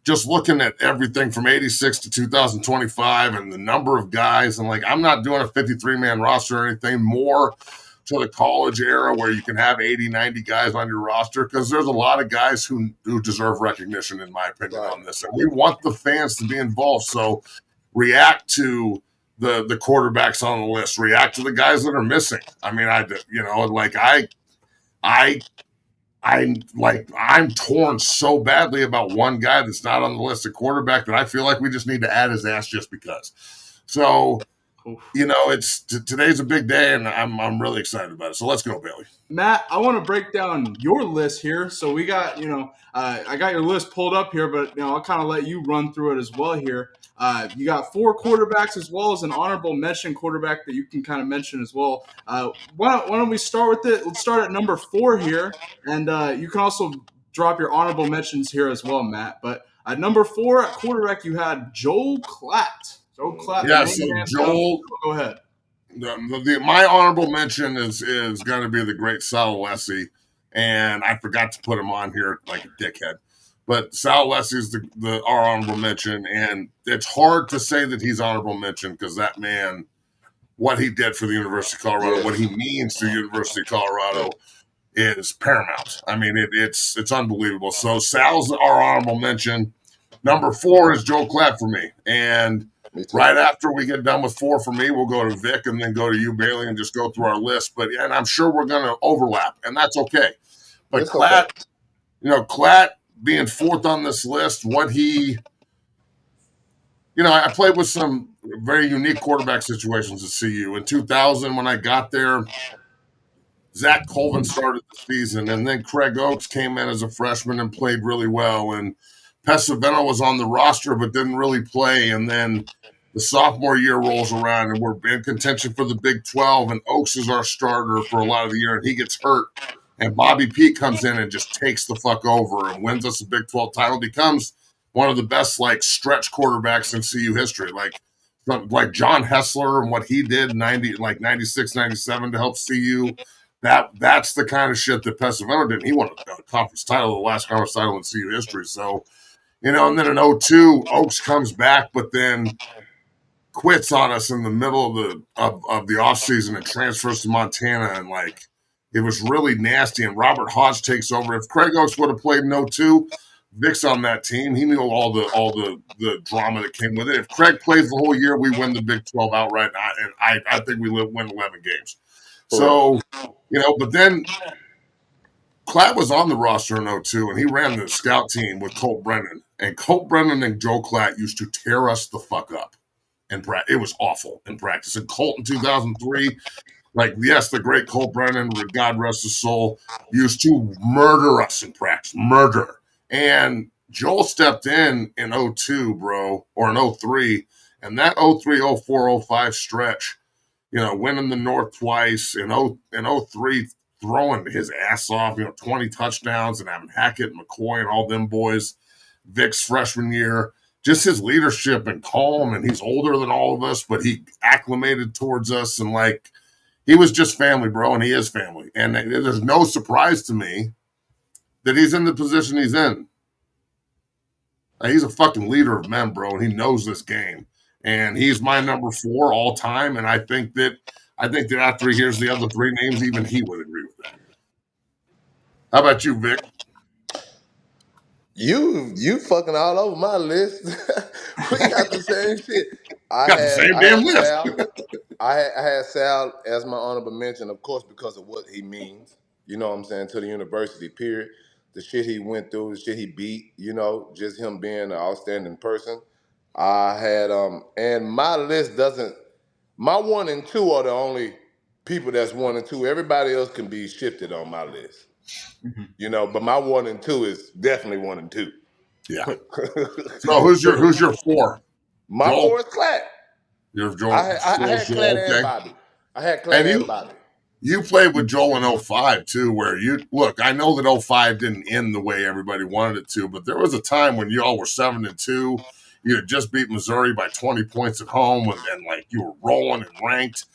just looking at everything from 86 to 2025 and the number of guys, and like, I'm not doing a 53-man roster or anything, more to the college era where you can have 80, 90 guys on your roster, because there's a lot of guys who deserve recognition, in my opinion, on this. And we want the fans to be involved. So react to the quarterbacks on the list, react to the guys that are missing. I mean, I'm torn so badly about one guy that's not on the list of quarterback that I feel like we just need to add his ass just because. So, today's a big day, and I'm really excited about it. So let's go, Bailey. Matt, I want to break down your list here. So we got, I got your list pulled up here, but I'll kind of let you run through it as well here. You got 4 quarterbacks as well as an honorable mention quarterback that you can kind of mention as well. Why don't we start with it? Let's start at number 4 here, and you can also drop your honorable mentions here as well, Matt. But at number 4 at quarterback, you had Joel Klatt. Joel Klatt. Yeah, so Joel. Go ahead. My honorable mention is going to be the great Sal Alessi, and I forgot to put him on here like a dickhead. But Sal Alessi is our honorable mention, and it's hard to say that he's honorable mention because that man, what he did for the University of Colorado, what he means to the University of Colorado, is paramount. I mean, it's unbelievable. So Sal's our honorable mention. Number 4 is Joe Klatt for me, and right after we get done with 4 for me, we'll go to Vic and then go to you, Bailey, and just go through our list. And I'm sure we're going to overlap, and that's okay. But Klatt, Klatt being 4th on this list, I played with some very unique quarterback situations at CU. In 2000, when I got there, Zach Colvin started the season, and then Craig Oakes came in as a freshman and played really well, and Pesavento was on the roster but didn't really play, and then the sophomore year rolls around and we're in contention for the Big 12, and Oakes is our starter for a lot of the year, and he gets hurt, and Bobby Pete comes in and just takes the fuck over and wins us a Big 12 title, becomes one of the best stretch quarterbacks in CU history, like John Hessler and what he did 96, 97 to help CU. That's the kind of shit that Pesavento did. He won a conference title, the last conference title in CU history. So, and then in 2002, Oakes comes back, but then quits on us in the middle of the offseason and transfers to Montana, and it was really nasty. And Robert Hodge takes over. If Craig Oakes would have played in 2002, Vic's on that team. He knew all the drama that came with it. If Craig plays the whole year, we win the Big 12 outright, and I think we win 11 games. So, but then Klatt was on the roster in 2002, and he ran the scout team with Colt Brennan. And Colt Brennan and Joe Klatt used to tear us the fuck up in practice. It was awful in practice. And Colt in 2003, the great Colt Brennan, God rest his soul, used to murder us in practice. Murder. And Joel stepped in 2002, bro, or in 2003, and that 2003, 04, 05 stretch, winning the North twice, in 2003, throwing his ass off, 20 touchdowns, and having Hackett, McCoy, and all them boys. Vic's freshman year, just his leadership and calm, and he's older than all of us, but he acclimated towards us, and he was just family, bro, and he is family. And there's no surprise to me that he's in the position he's in. He's a fucking leader of men, bro, and he knows this game. And he's my number 4 all time, and I think that after he hears the other 3 names, even he would agree with that. How about you, Vic? You fucking all over my list. We got the same shit. I had Sal as my honorable mention, of course, because of what he means. You know what I'm saying, to the university, period. The shit he went through, the shit he beat, just him being an outstanding person. I had and my list doesn't. My 1 and 2 are the only people that's 1 and 2. Everybody else can be shifted on my list. But my 1 and 2 is definitely 1 and 2. Yeah. So who's your 4? My Joel? 4 is Klatt. You're Joel. I had Klatt and Bobby. I had Klatt and Bobby. You played with Joel in 05 too, where I know that 05 didn't end the way everybody wanted it to, but there was a time when y'all were 7-2. You had just beat Missouri by 20 points at home, and you were rolling and ranked.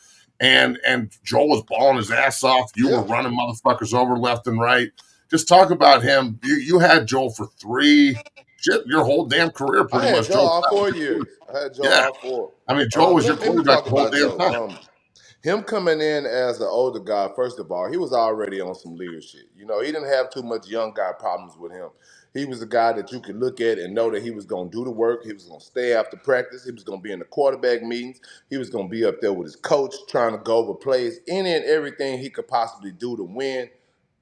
And Joel was balling his ass off. You were running motherfuckers over left and right. Just talk about him. You had Joel for 3 shit, your whole damn career I pretty had much. Joe Joe all Klatt was 4 years. your quarterback. I had Joe Yeah, all four. I mean, Joe was your Let me quarterback talk the whole about damn Joe. time. Him coming in as the older guy, first of all, he was already on some leadership. You know, he didn't have too much young guy problems with him. He was a guy that you could look at and know that he was going to do the work. He was going to stay after practice. He was going to be in the quarterback meetings. He was going to be up there with his coach trying to go over plays, any and everything he could possibly do to win.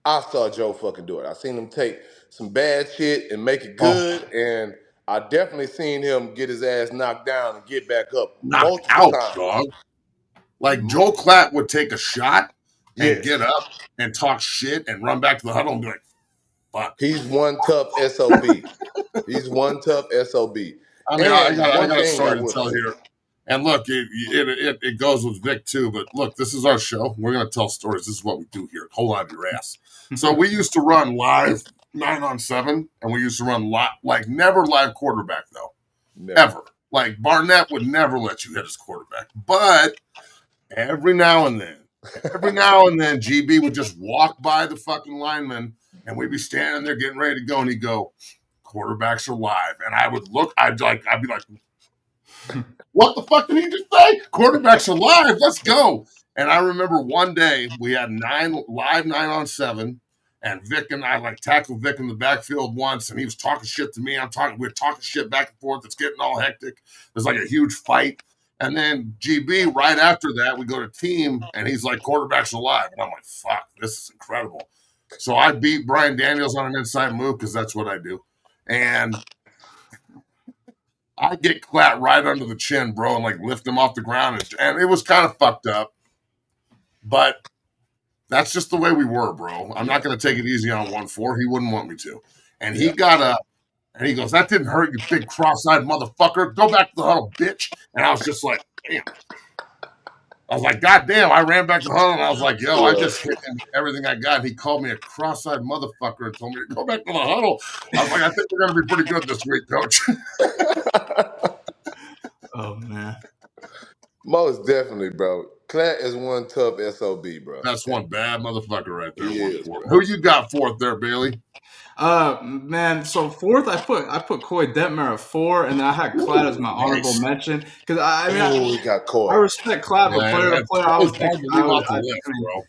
I saw Joe fucking do it. I seen him take some bad shit and make it Oh, good, and I definitely seen him get his ass knocked down and get back up knocked multiple out, times. dog. Like Joe Klatt would take a shot and Yes. get up and talk shit and run back to the huddle and be like, "Fuck." He's one tough SOB. He's one tough SOB. I mean, And I one got a thing I story to will tell say. here. And look, it goes with Vic too. But look, this is our show. We're gonna tell stories. This is what we do here. Hold on to your ass. So we used to run live 9-on-7, and we used to run like never live quarterback though, Never. ever. Like Barnett would never let you hit his quarterback, but every now and then, GB would just walk by the fucking lineman, and we'd be standing there getting ready to go, and he'd go, "Quarterbacks are live," and I would look. I'd be like, what the fuck did he just say? Quarterbacks are live. Let's go. And I remember one day we had 9-on-7, and Vic and I like tackled Vic in the backfield once, and he was talking shit to me. We're talking shit back and forth. It's getting all hectic. There's like a huge fight. And then GB, right after that, we go to team, and he's like, quarterbacks are live. And I'm like, fuck, this is incredible. So I beat Brian Daniels on an inside move because that's what I do. And I get Klatt right under the chin, bro, and like lift him off the ground. And it was kind of fucked up. But that's just the way we were, bro. I'm not going to take it easy on 1-4. He wouldn't want me to. And he got up and he goes, "That didn't hurt, you big cross-eyed motherfucker. Go back to the huddle, bitch." And I was just like, damn. I was like, God damn. I ran back to the huddle and I was like, yo, I just hit him everything I got. And he called me a cross-eyed motherfucker and told me to go back to the huddle. I was like, I think we're going to be pretty good this week, coach. Oh man. Most definitely, bro. Klatt is one tough SOB, bro. That's one bad motherfucker right there. He is, 1-4. bro. Who you got fourth there, Bailey? Man. So fourth, I put Coy Detmer at 4, and then I had Klatt as my honorable mention because We got I Coy. respect Klatt, but player to player, I Coy's was hard thinking to leave off the list, bro.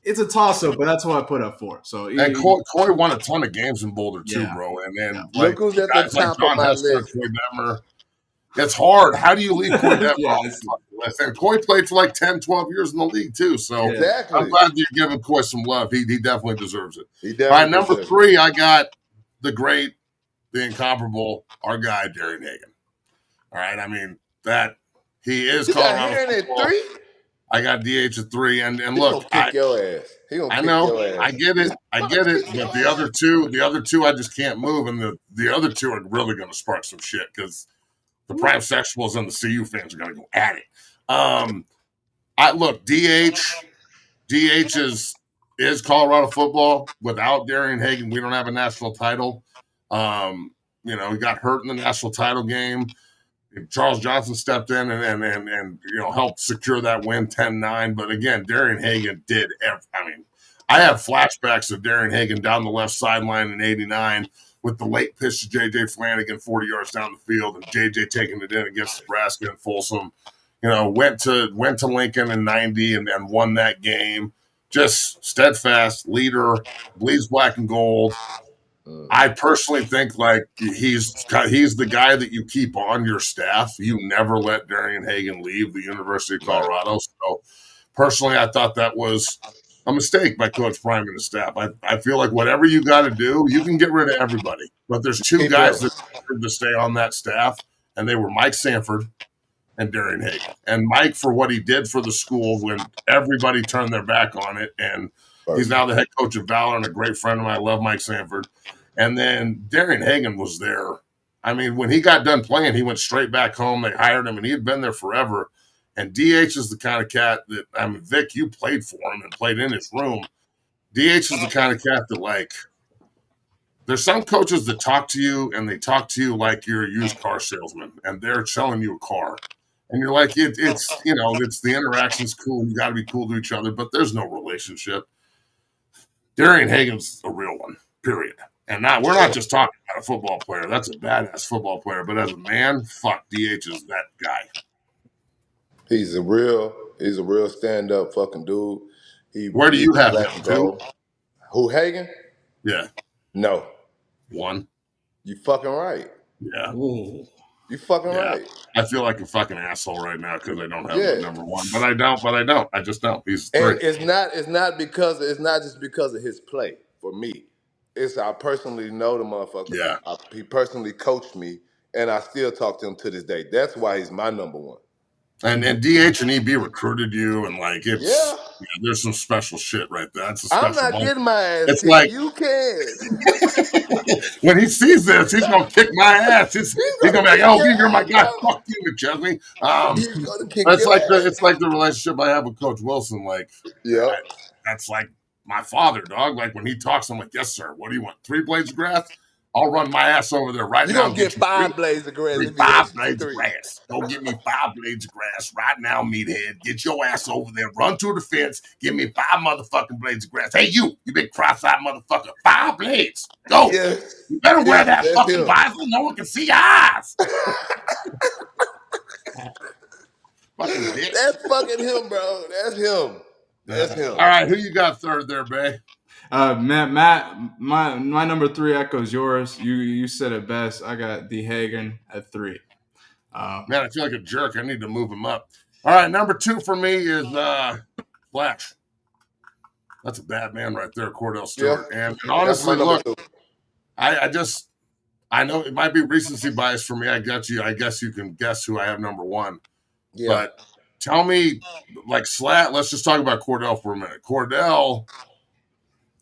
it's a toss up, but that's who I put at 4. So And Coy won a ton of games in Boulder too, Yeah. bro. And then Look who's at the guys like top of John my Hester, list. Coy Detmer. It's hard. How do you leave Coy Detmer Yeah, off the fucking list? And Coy played for like 10, 12 years in the league too. So Yeah. I'm Exactly. glad you're giving Coy some love. He definitely deserves it. He All right, definitely number deserves 3, I got the great, the incomparable, our guy, Darian Hagan. All right, I mean, that he is it. You got Colorado Heron at football. 3? I got DH at 3. And He look, gonna kick your ass. He gonna I kick know, your ass. I get it, but the other two, I just can't move, and the other two are really going to spark some shit because the prime sexuals and the CU fans are going to go at it. I look, DH is Colorado football. Without Darian Hagan, we don't have a national title. He got hurt in the national title game. Charles Johnson stepped in and helped secure that win 10-9. But again, Darian Hagan did I have flashbacks of Darian Hagan down the left sideline in '89 with the late pitch to J.J. Flanagan 40 yards down the field and J.J. taking it in against Nebraska and Folsom. Went to Lincoln in '90 and won that game. Just steadfast leader, bleeds black and gold. I personally think like he's the guy that you keep on your staff. You never let Darian Hagan leave the University of Colorado. So personally, I thought that was a mistake by Coach Prime and his staff. I feel like whatever you got to do, you can get rid of everybody. But there's two guys that deserve to stay on that staff, and they were Mike Sanford and Darian Hagan. And Mike for what he did for the school when everybody turned their back on it. And he's now the head coach of Valor and a great friend of mine. I love Mike Sanford. And then Darian Hagan was there. I mean, when he got done playing, he went straight back home. They hired him, and he had been there forever. And DH is the kind of cat that, Vic, you played for him and played in his room. DH is the kind of cat that, like, there's some coaches that talk to you, and they talk to you like you're a used car salesman, and they're selling you a car. And you're like, it's the interaction's cool. You got to be cool to each other, but there's no relationship. Darian Hagan's a real one, period. And we're not just talking about a football player. That's a badass football player. But as a man, fuck, DH is that guy. He's a real stand up fucking dude. Where do He's you have black him? and 2? gold. Who, Hagen? Yeah. No. 1. You fucking right. Yeah. Ooh. You fucking Yeah. right. I feel like a fucking asshole right now because I don't have him Yeah. at number 1. But I don't. I just don't. He's 3. And it's not just because of his play for me. It's I personally know the motherfucker. Yeah. He personally coached me, and I still talk to him to this day. That's why he's my number one. And DH and EB recruited you, and like Yeah. there's some special shit right there. That's a I'm special not moment. getting my ass It's kicked. like You can. when he sees this, he's gonna kick my ass. He's He's gonna gonna be like, kick "Oh, your you're my ass, guy. bro. Fuck you, McChesney." He's gonna kick It's your like ass. the relationship I have with Coach Wilson. Like, Yep. that's like my father, dog. Like when he talks, I'm like, "Yes, sir. What do you want? 3 blades of grass? I'll run my ass over there right You're now gonna and get get you 3. 5 blades of grass if he 5 asks you for blades of 3. grass. Go get me 5 blades of grass right now, meathead. Get your ass over there. Run to the fence. Give me 5 motherfucking blades of grass. Hey, you big cross-eyed motherfucker. 5 blades. Go. Yes. You better wear Yes, that that's fucking him. visor. No one can see your eyes. Fucking bitch. That's fucking him, bro. That's him. That's him. All right, who you got third there, Bay? Matt, my number 3 echoes yours. You said it best. I got D Hagen at 3. Man, I feel like a jerk. I need to move him up. All right, number 2 for me is Flash. That's a bad man right there, Cordell Stewart. Yeah. And That's my honestly, number look, 2. I know it might be recency bias for me. I guess you can guess who I have number 1. Yeah. But tell me, like let's just talk about Cordell for a minute. Cordell,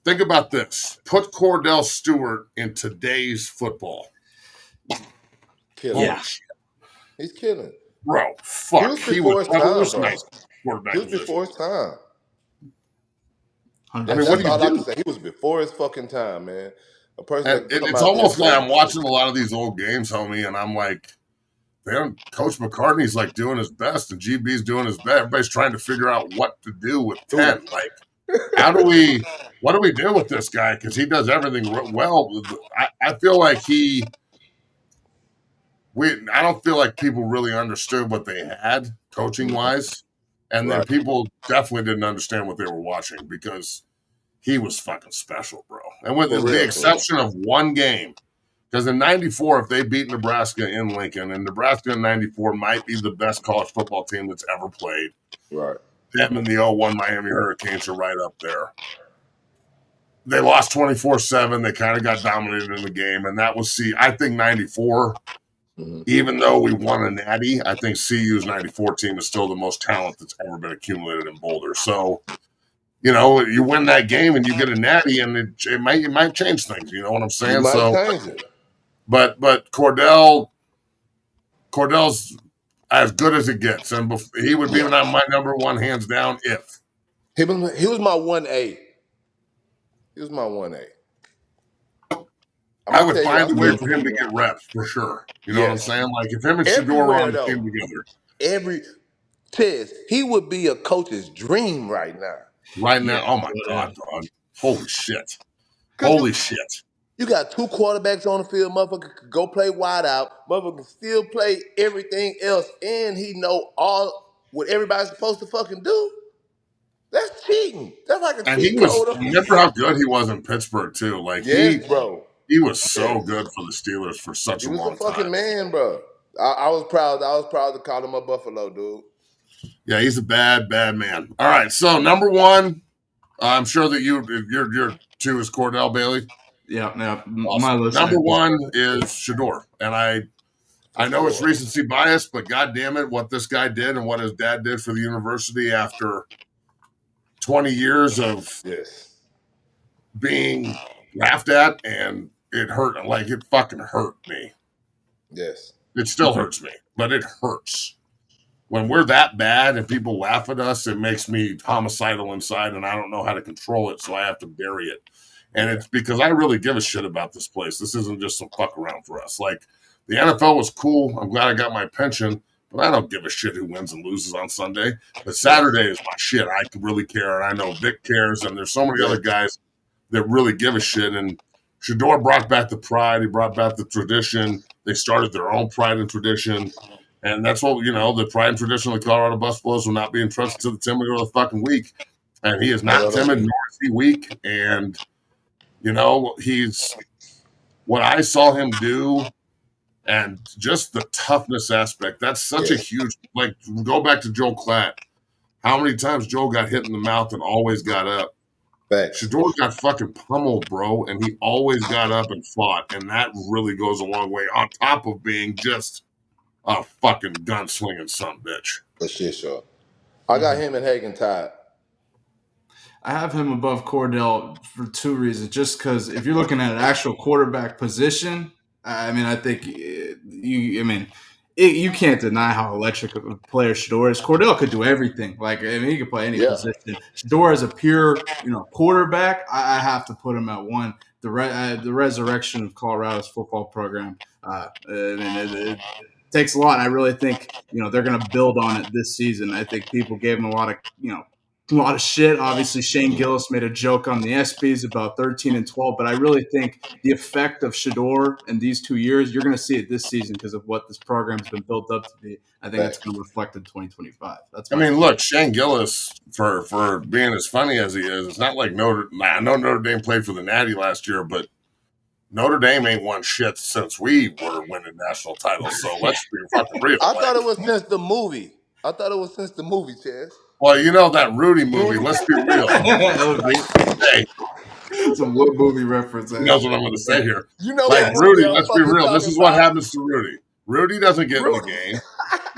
think about this. Put Cordell Stewart in today's football. Killing. Yeah. Shit. He's killing. Bro, fuck. He was before his time, bro. revolutionized quarterback He was position. before his time. I mean, That's what do you all I do? can say. He was before his fucking time, man. A person And that could come it's out there almost and like play. I'm watching a lot of these old games, homie, and I'm like, man, Coach McCartney's like doing his best, and GB's doing his best. Everybody's trying to figure out what to do with 10. Like, what do we do with this guy? Because he does everything well. I feel like I don't feel like people really understood what they had coaching wise. And then Right. people definitely didn't understand what they were watching because he was fucking special, bro. And with For the real. exception of one game, because in 94, if they beat Nebraska in Lincoln, and Nebraska in 94 might be the best college football team that's ever played. Right. Them and the 01 Miami Hurricanes are right up there. They lost 24-7. They kind of got dominated in the game. And that was, I think 94, even though we won a natty, I think CU's 94 team is still the most talent that's ever been accumulated in Boulder. So, you win that game and you get a natty, and it might change things. You know what I'm saying? You might So, change it. but Cordell's as good as it gets, and he would be my number 1 hands down if He was my 1A. He was my 1A. I would find a way for him to get reps for sure. You know what I'm saying? Like if him and Shador were on the team together. He would be a coach's dream right now. Right now, oh my God, dog. Holy shit. You got 2 quarterbacks on the field, motherfucker could go play wide out, motherfucker can still play everything else, and he know all what everybody's supposed to fucking do. That's cheating. That's like a cheat code. Remember how good he was in Pittsburgh too? Like bro. He was so good for the Steelers for such a long time. He was a fucking man, bro. I was proud. I was proud to call him a Buffalo, dude. Yeah, he's a bad man. All right, so number 1, I'm sure that your 2 is Cordell Bailey. Yeah. Awesome. My list. Number 1 is Shador, and I know it's recency bias, but God damn it, what this guy did and what his dad did for the university after 20 years of being laughed at, and it hurt. Like, it fucking hurt me. Yes. It still hurts me, but it hurts. When we're that bad and people laugh at us, it makes me homicidal inside, and I don't know how to control it, so I have to bury it. And it's because I really give a shit about this place. This isn't just some fuck around for us. Like, the NFL was cool. I'm glad I got my pension, but I don't give a shit who wins and loses on Sunday. But Saturday is my shit. I really care, and I know Vic cares, and there's so many other guys that really give a shit. And Shador brought back the pride. He brought back the tradition. They started their own pride and tradition. And that's what, the pride and tradition of the Colorado Buffaloes will not be entrusted to the timid or the fucking weak. And he is not timid, nor is he weak. And, he's what I saw him do and just the toughness aspect. That's such a huge, go back to Joel Klatt. How many times Joel got hit in the mouth and always got up? Facts. Shador got fucking pummeled, bro, and he always got up and fought, and that really goes a long way. On top of being just a fucking gunslinging son of a bitch. For sure. I got him and Hagen tied. I have him above Cordell for two reasons. Just because if you're looking at an actual quarterback position, I think you can't deny how electric a player Shador is. Cordell could do everything. He could play any position. Shador is a pure, quarterback. I have to put him at one. The resurrection of Colorado's football program. It takes a lot. I really think they're going to build on it this season. I think people gave him a lot of shit. Obviously, Shane Gillis made a joke on the ESPYs about 13-12, but I really think the effect of Shador in these 2 years, you're going to see it this season because of what this program's been built up to be. I think that's going to reflect in 2025. Look, Shane Gillis, for being as funny as he is, it's not like I know Notre Dame played for the Natty last year, but Notre Dame ain't won shit since we were winning national titles. So let's be fucking real. I thought it was since the movie. Chaz. Well, that Rudy movie. Let's be real. Hey, some Wood movie reference. He knows what I'm going to say here. What Rudy, let's be real. This is what happens to Rudy. Rudy doesn't get in the game.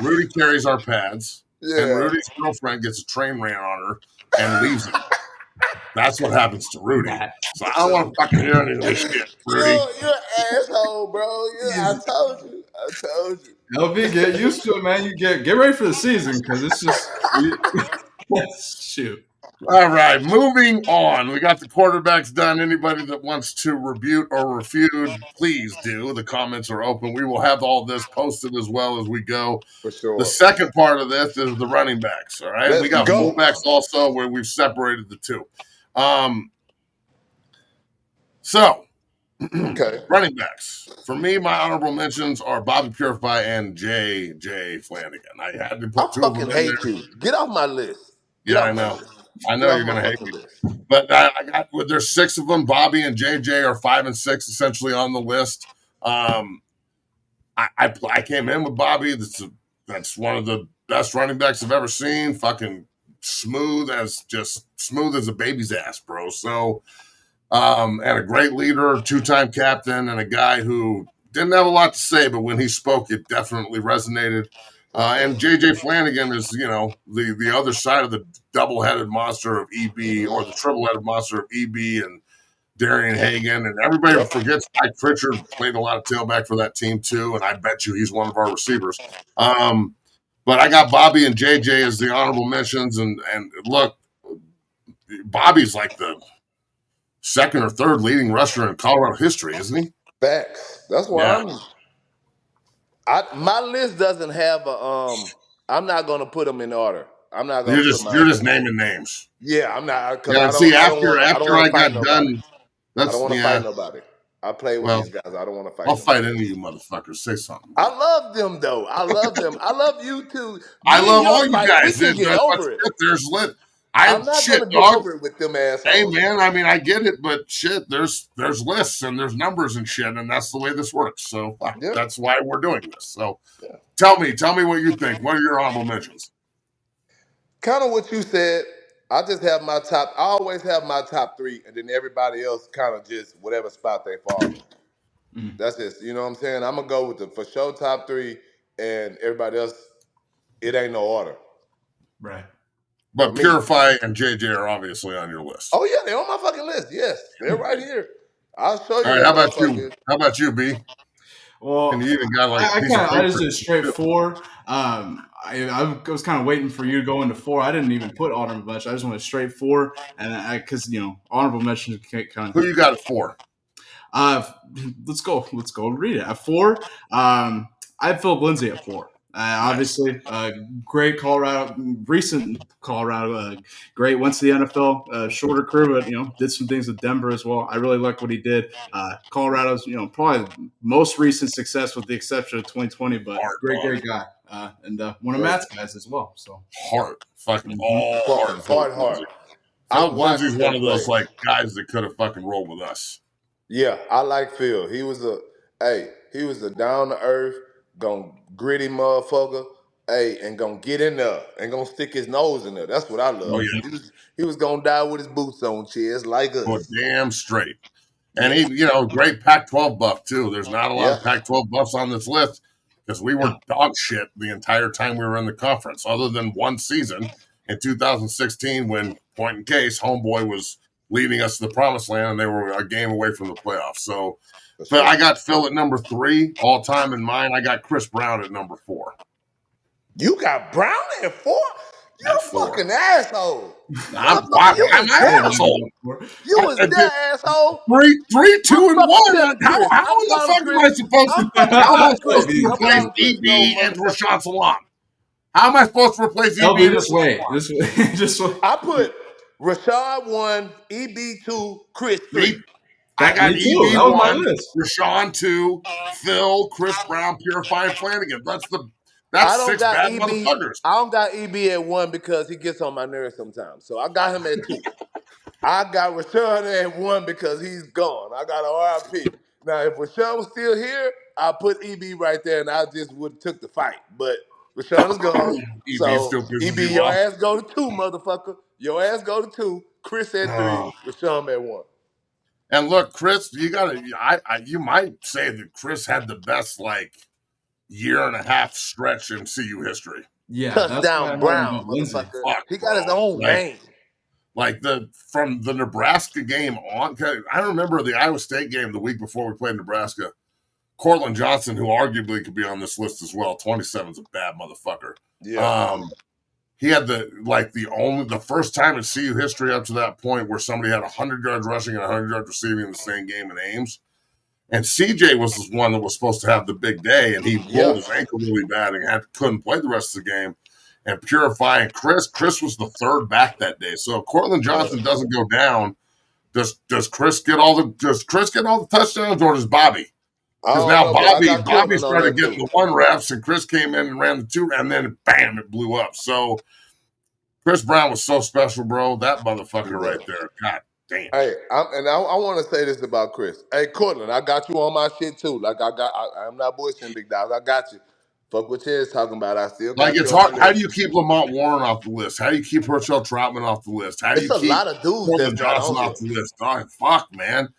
Rudy carries our pads. Yeah. And Rudy's girlfriend gets a train ran on her and leaves him. That's what happens to Rudy. So I don't want to fucking hear any of this shit, Rudy. You're an asshole, bro. I told you. LV, get used to it, man. You get ready for the season because it's just shoot. All right, moving on. We got the quarterbacks done. Anybody that wants to rebuke or refute, please do. The comments are open. We will have all this posted as well as we go. For sure. The second part of this is the running backs, all right? We got fullbacks also where we've separated the two. Running backs. For me, my honorable mentions are Bobby Purify and J.J. Flanagan. I had to put two of them in there. I fucking hate you. Get off my list. I know. I know you're going to hate me. But there's 6 of them. Bobby and JJ are 5 and 6 essentially on the list. I came in with Bobby. That's one of the best running backs I've ever seen. Fucking smooth as a baby's ass, bro. So, and a great leader, 2-time captain, and a guy who didn't have a lot to say, but when he spoke, it definitely resonated. And J.J. Flanagan is, the other side of the double-headed monster of EB or the triple-headed monster of EB and Darian Hagan. And everybody forgets Mike Pritchard played a lot of tailback for that team too, and I bet you he's one of our receivers. But I got Bobby and J.J. as the honorable mentions. And look, Bobby's like the second or third leading rusher in Colorado history, isn't he? Facts. That's why my list doesn't have a I'm not gonna put them in order. I'm not gonna. You're just naming names. Yeah, I'm not. Yeah, after I got done, I don't want to fight nobody. I play with these guys. I don't want to fight. I'll fight any of you motherfuckers. Say something. I love them though. I love them. I love you too. I love all you guys. We can get over it. There's lit. I'm not gonna get over it with them assholes. Hey man, I get it, but shit, there's lists and there's numbers and shit, and that's the way this works. So that's why we're doing this. So tell me what you think. What are your honorable mentions? Kind of what you said. I just have my top. I always have my top 3, and then everybody else kind of just whatever spot they fall in. That's just, you know what I'm saying? I'm gonna go with the for sure top 3, and everybody else. It ain't no order. Right. But Purify and JJ are obviously on your list. Oh yeah, they're on my fucking list. Yes, they're right here. I'll show you. All right, how about you? How about you, B? Well, and you even got I just did straight 4. I was kind of waiting for you to go into 4. I didn't even put honorable mention. I just went straight 4, and because honorable mentions kind of. Who you got at 4? Let's go read it. At 4, I have Philip Lindsay at 4. Nice. Obviously, great recent Colorado, great. Went to the NFL, shorter career, but did some things with Denver as well. I really like what he did. Colorado's, probably most recent success with the exception of 2020, but Heart, great, dog. great guy, and one of Great. Matt's guys as well. So, Heart. Fucking mhm. all Fucking heart, Philip heart. Lindsay. I Philip watched Lindsay's one him of play. those like guys that could have fucking rolled with us. Yeah, I like Phil. He was a down to earth, gonna gritty motherfucker. Hey, and gonna get in there and gonna stick his nose in there. That's what I Oh love. yeah. He was gonna die with his boots on, cheers like Oh us. damn straight. And Yeah, he, great Pac-12 buff too. There's not a lot yeah. of Pac-12 buffs on this list because we were dog shit the entire time we were in the conference, other than one season in 2016 when point in case homeboy was leading us to the promised land and they were a game away from the playoffs. So For but sure. I got Phil at number 3 all time in mine. I got Chris Brown at number 4. You got Brown at 4? You At a 4. fucking asshole. I'm, Motherfucker, why you am was I I an didn't there. know asshole? that before. You was there, asshole. Three, I'm two, and fucking one. telling Chris. How I'm in the calling fuck am Chris. I supposed to? I'm fucking How am I calling supposed Chris. to I'm replace calling Chris. No, EB and motherfucker. Rashawn Salam? How am I supposed to replace EB LB, and this Rashawn way, Salam? this way, just way. I put Rashad 1, EB 2, Chris 3. I Me got too. EB That was my 1, list. Rashawn 2, Phil, Chris Brown, Purify, and Flanagan. That's I don't 6 got bad EB. motherfuckers. I don't got EB at 1 because he gets on my nerves sometimes. So I got him at 2. I got Rashad at 1 because he's gone. I got a RIP. Now, if Rashad was still here, I put EB right there, and I just would have took the fight. But Rashad is gone, EB so still pisses EB, you your off. ass go to 2, motherfucker. Your ass go to 2. Chris at 3. Oh. Rashad at 1. And look, Chris, you might say that Chris had the best year and a half stretch in CU history. Yeah, that's why I Touchdown had him Brown, above Lindsay. motherfucker. Fuck, He got his bro. own name. Like from the Nebraska game on. I remember the Iowa State game the week before we played Nebraska. Cortland Johnson, who arguably could be on this list as well, 27's a bad motherfucker. Yeah. He had the first time in CU history up to that point where somebody had 100 yards rushing and 100 yards receiving in the same game in Ames. And CJ was the one that was supposed to have the big day, and he rolled Yeah. his ankle really bad and couldn't play the rest of the game. And Purify and Chris was the third back that day. So if Cortland Johnson doesn't go down, does Chris get all the touchdowns, or does Bobby? I Because don't now know, but I got Bobby Cortland on started there getting too. the 1 reps, and Chris came in and ran the 2, and then bam, it blew up. So Chris Brown was so special, bro. That motherfucker He right was. there. God damn. Hey, I want to say this about Chris. Hey, Cortland, I got you on my shit too. I'm not bullshitting, big dog. I got you. Fuck what you're talking about. I still Like got it's you on my hard. How do list. you keep Lamont Warren off the list? How do you keep Herschel Troutman off the list? How do It's you a keep lot of dudes Corbin that's not Johnson on off here. the list? Oh, fuck, man.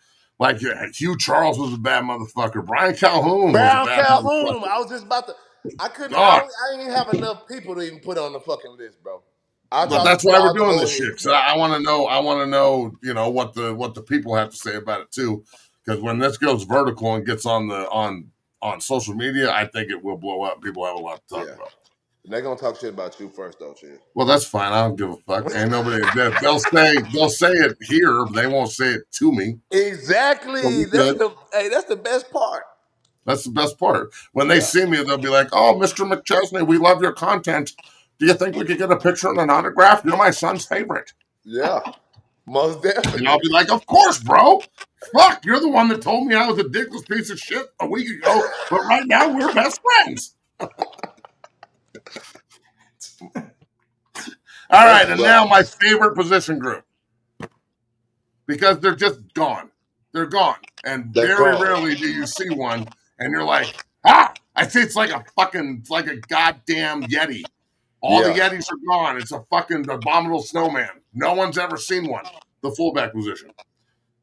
Hugh Charles was a bad motherfucker. Brian Calhoun was a Brown bad Calhoun. motherfucker. I was just about to. I couldn't. Dog. I didn't have enough people to even put on the fucking list, bro. I But talked that's to why we're all the doing old this shit. heads, Because bro. I want to know. I want to know. What the people have to say about it too. Because when this goes vertical and gets on social media, I think it will blow up. People have a lot to talk Yeah. about. They're gonna talk shit about you first, though, shit. Well, that's fine. I don't give a fuck. Ain't nobody. They'll say it here. But they won't say it to me. So Exactly. we good. That's the best part. That's the best part. When they Yeah. see me, they'll be like, "Oh, Mr. McChesney, we love your content. Do you think we could get a picture and an autograph? You're my son's favorite." Yeah. Most And I'll definitely. be like, "Of course, bro. Fuck, you're the one that told me I was a dickless piece of shit a week ago, but right now we're best friends." All right, That's and now right. my favorite position group, because they're just gone. They're gone. And They're very gone. rarely do you see one and you're like, ah, I see it's like a goddamn Yeti. All the Yeah. Yetis are gone. It's a fucking abominable snowman. No one's ever seen one. The fullback position.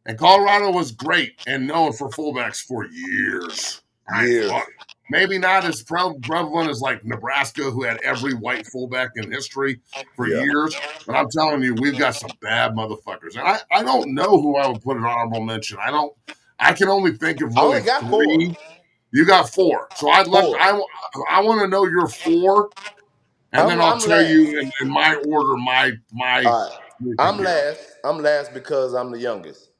And Colorado was great and known for fullbacks for years. Years. Fuck. Maybe not as prevalent as Nebraska, who had every white fullback in history for Yeah. years. But I'm telling you, we've got some bad motherfuckers. And I don't know who I would put an honorable mention. I can only think of I really only got 4. 3. You got 4. So Four. I want to know your 4, and then I'll I'm tell last. you in my order my All right. grouping here. I'm last because I'm the youngest.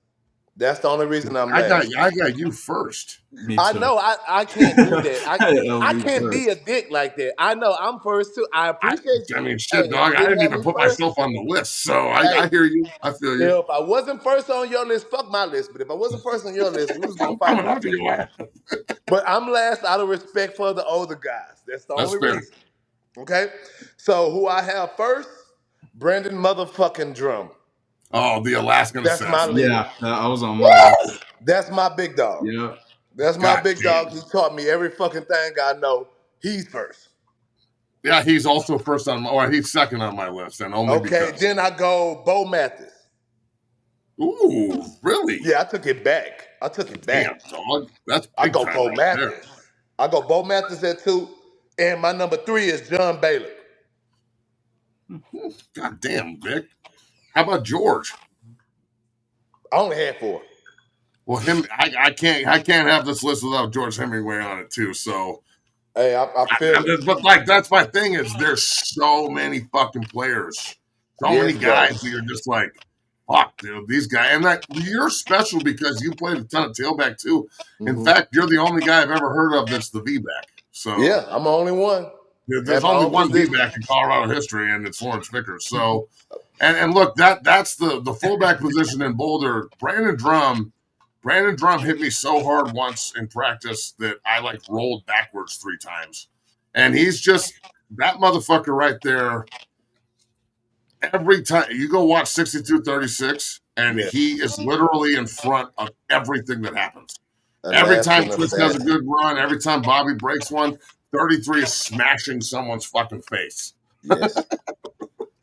That's the only reason I'm I last. got you first. Me I too. know I can't do that. I LB can't be a first. dick like that. I know I'm first too. I appreciate I you. mean, Hey, shit, if you dog. I didn't didn't have even me put first, myself on the list, so hey, I hear you. I feel you. if I wasn't first on your list, fuck my list. But if I wasn't first on your list, we was gonna I'm fight coming for after each other. your ass. But I'm last out of respect for the older guys. That's the That's only fair. reason. Okay? So who I have first? Brandon motherfucking Drum. Oh, the Alaskan That's my assassin. leader. Yeah, I was on my list. That's my big dog. Yeah. That's my God big dog. damn. He taught me every fucking thing I know. He's first. Yeah, he's also first on my, or he's second on my list, and only Okay, because. then I go Bo Mathis. Ooh, really? Yeah, I took it back. I took it Damn, back. dog. That's I big go time Bo right there. Mathis. I go Bo Mathis at 2. And my number 3 is John Baylor. God damn, Vic. How about George? I only had 4. Well, him, I can't have this list without George Hemingway on it too. So, Hey, I feel it. but like that's my thing is there's so many fucking players, so many Yes, bro. guys that you're just like, fuck, dude, these guys, and that you're special because you played a ton of tailback too. In Hmm. fact, you're the only guy I've ever heard of that's the V back. Yeah, So I'm the only one. there's Had my only own one V position. back in Colorado history, and it's Lawrence Vickers. So, and look, that's the fullback position in Boulder. Brandon Drum hit me so hard once in practice that I like rolled backwards 3 times. And he's just that motherfucker right there. Every time you go watch 62-36, and Yeah. he is literally in front of everything that happens. Every time Alaskan Chris has a assassin. good run, every time Bobby breaks one, 33 is smashing someone's fucking face. Yes.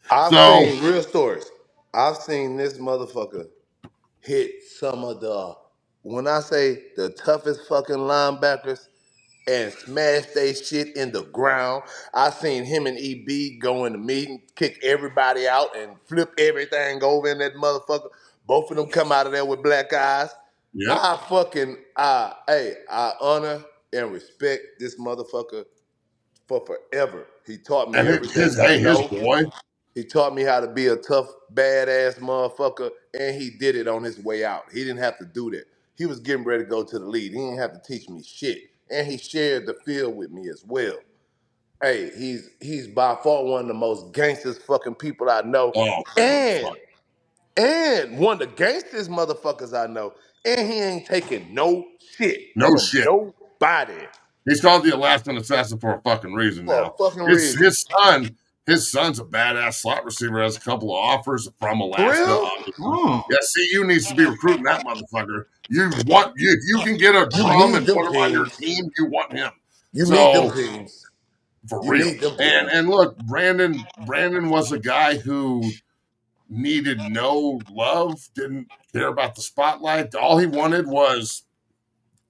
I've So, seen real stories. I've seen this motherfucker hit some of the, when I say the toughest fucking linebackers and smash they shit in the ground. I seen him and EB go in the meeting, kick everybody out, and flip everything over in that motherfucker. Both of them come out of there with black eyes. yep. I honor and respect this motherfucker for forever. He taught me And everything I his know. boy, He taught me how to be a tough, badass motherfucker, and he did it on his way out. He didn't have to do that. He was getting ready to go to the lead. He didn't have to teach me shit. And he shared the field with me as well. Hey, he's by far one of the most gangsters fucking people I know. oh, And fuck, one of the gangsters motherfuckers I know. And he ain't taking no shit no from shit. nobody He's called the Alaskan assassin for a fucking reason for now. a fucking reason. His son's a badass slot receiver, has a couple of offers from For Alaska, real? obviously. Oh. Yeah, CU needs to be recruiting that motherfucker. If you can get a You drum need and them put him on your teams. team, you want him. You need them So teams. for You real. need them And teams. and look, Brandon was a guy who needed no love, didn't care about the spotlight. All he wanted was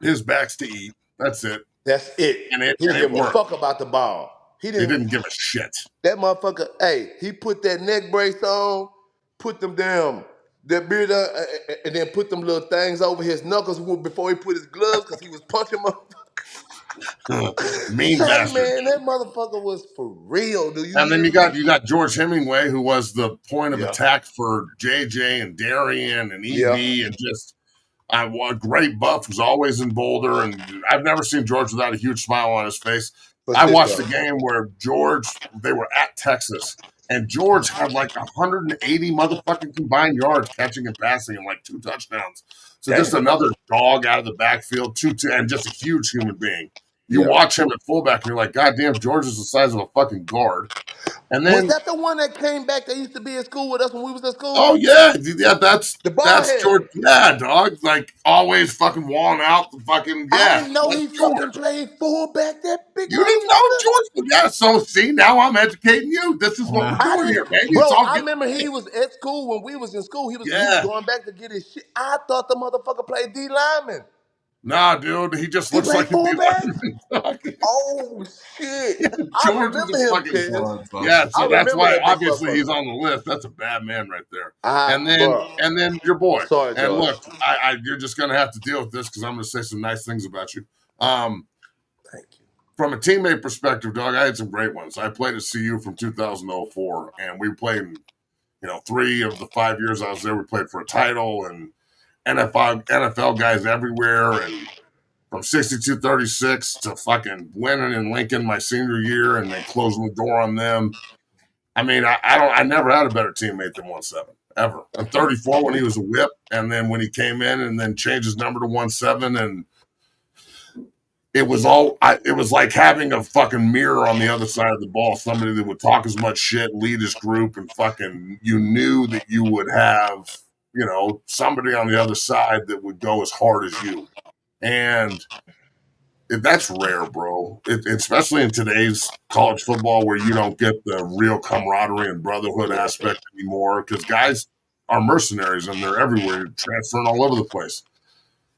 his backs to eat. That's it. That's it. He And didn't it give a worked. fuck about the ball. He He didn't. didn't give a shit. That motherfucker. Hey, he put that neck brace on, put them damn that beard, and then put them little things over his knuckles before he put his gloves because he was punching motherfuckers. Mean Say, bastard. man, that motherfucker was for real. Do you And then hear me? you got George Hemingway, who was the point of Yeah. attack for JJ and Darian and Yeah. EB, and just a great buff, was always in Boulder. And I've never seen George without a huge smile on his face. For I Cisco. watched the game where they were at Texas, and George had like 180 motherfucking combined yards catching and passing and like 2 touchdowns. So just Damn. another dog out of the backfield, and just a huge human being. You Yeah. watch him at fullback, and you're like, God damn, George is the size of a fucking guard. And Was then, that the one that came back that used to be in school with us when we was in oh school? yeah, The bald that's head. George. Yeah, dog, like always fucking walling out the fucking I yeah. didn't know That's he George. fucking played fullback. That big You didn't know motherfucker. George, but yeah. So see, now I'm educating you. This is what we're I doing didn't, here, baby. It's bro. all I good. remember he was at school when we was in school. He was Yeah, going back to get his shit. I thought the motherfucker played D lineman. nah, dude, he just He looks played like he'd be fullback. like Oh shit! I George is remember a him, fucking Tiz. Oh, that's yeah. awesome. I So that's remember why that big obviously he's motherfucker. on the list. That's a bad man right there. Bro. And then your boy. Sorry, And George. look, you're just gonna have to deal with this because I'm gonna say some nice things about you. Thank you. From a teammate perspective, dog, I had some great ones. I played at CU from 2004, and we played, 3 of the 5 years I was there. We played for a title, and NFL guys everywhere, and from 62-36 to fucking winning in Lincoln my senior year and then closing the door on them. I mean, I never had a better teammate than 17 ever. I'm 34 when he was a whip, and then when he came in and then changed his number to 17, and it was it was like having a fucking mirror on the other side of the ball, somebody that would talk as much shit, lead his group, and fucking you knew that you would have, somebody on the other side that would go as hard as you. And that's rare, bro. Especially in today's college football where you don't get the real camaraderie and brotherhood aspect anymore because guys are mercenaries and they're everywhere, transferring all over the place.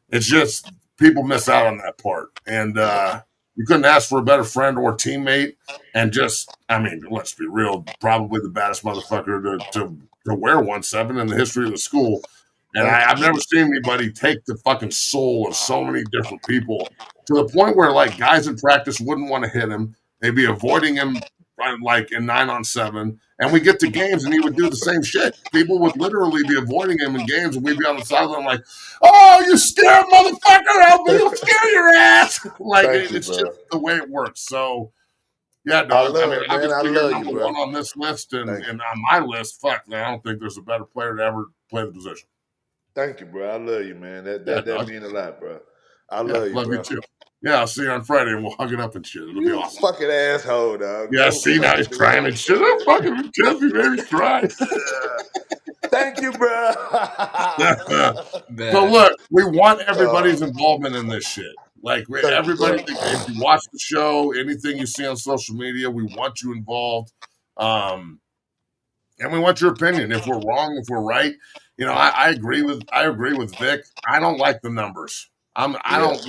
It's just people miss out on that part. And you couldn't ask for a better friend or teammate. And let's be real, probably the baddest motherfucker to wear 17 in the history of the school. And I've never seen anybody take the fucking soul of so many different people to the point where like guys in practice wouldn't want to hit him. They'd be avoiding him like in 9-on-7. And we get to games and he would do the same shit. People would literally be avoiding him in games and we'd be on the sideline like, oh, you scared motherfucker, I'll scare your ass. Like it's just the way it works. So yeah, dog. Obviously you're number one on this list and on my list, fuck, man, I don't think there's a better player to ever play the position. Thank you, bro. I love you, man. That means a lot, bro. I love you, bro. You too. Yeah, I'll see you on Friday and we'll hug it up and shit. It'll be awesome. Fucking asshole, dog. Yeah, see now he's crying and shit. I'm fucking McChesney, baby, crying. Thank you, bro. So look, we want everybody's involvement in this shit. Like everybody, if you watch the show, anything you see on social media, we want you involved. And we want your opinion. If we're wrong, if we're right. I agree with Vic. I don't like the numbers.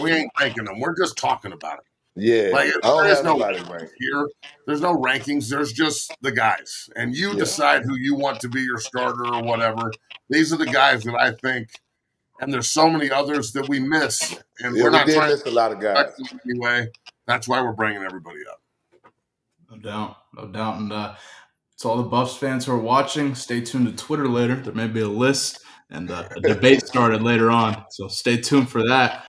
We ain't ranking them. We're just talking about it. Yeah. Like there's no rankings here. There's no rankings. There's just the guys. And you decide who you want to be your starter or whatever. These are the guys that I think, and there's so many others that we miss. And we're not trying to miss a lot of guys. Anyway, that's why we're bringing everybody up. No doubt. And to all the Buffs fans who are watching, stay tuned to Twitter later. There may be a list and a debate started later on. So stay tuned for that.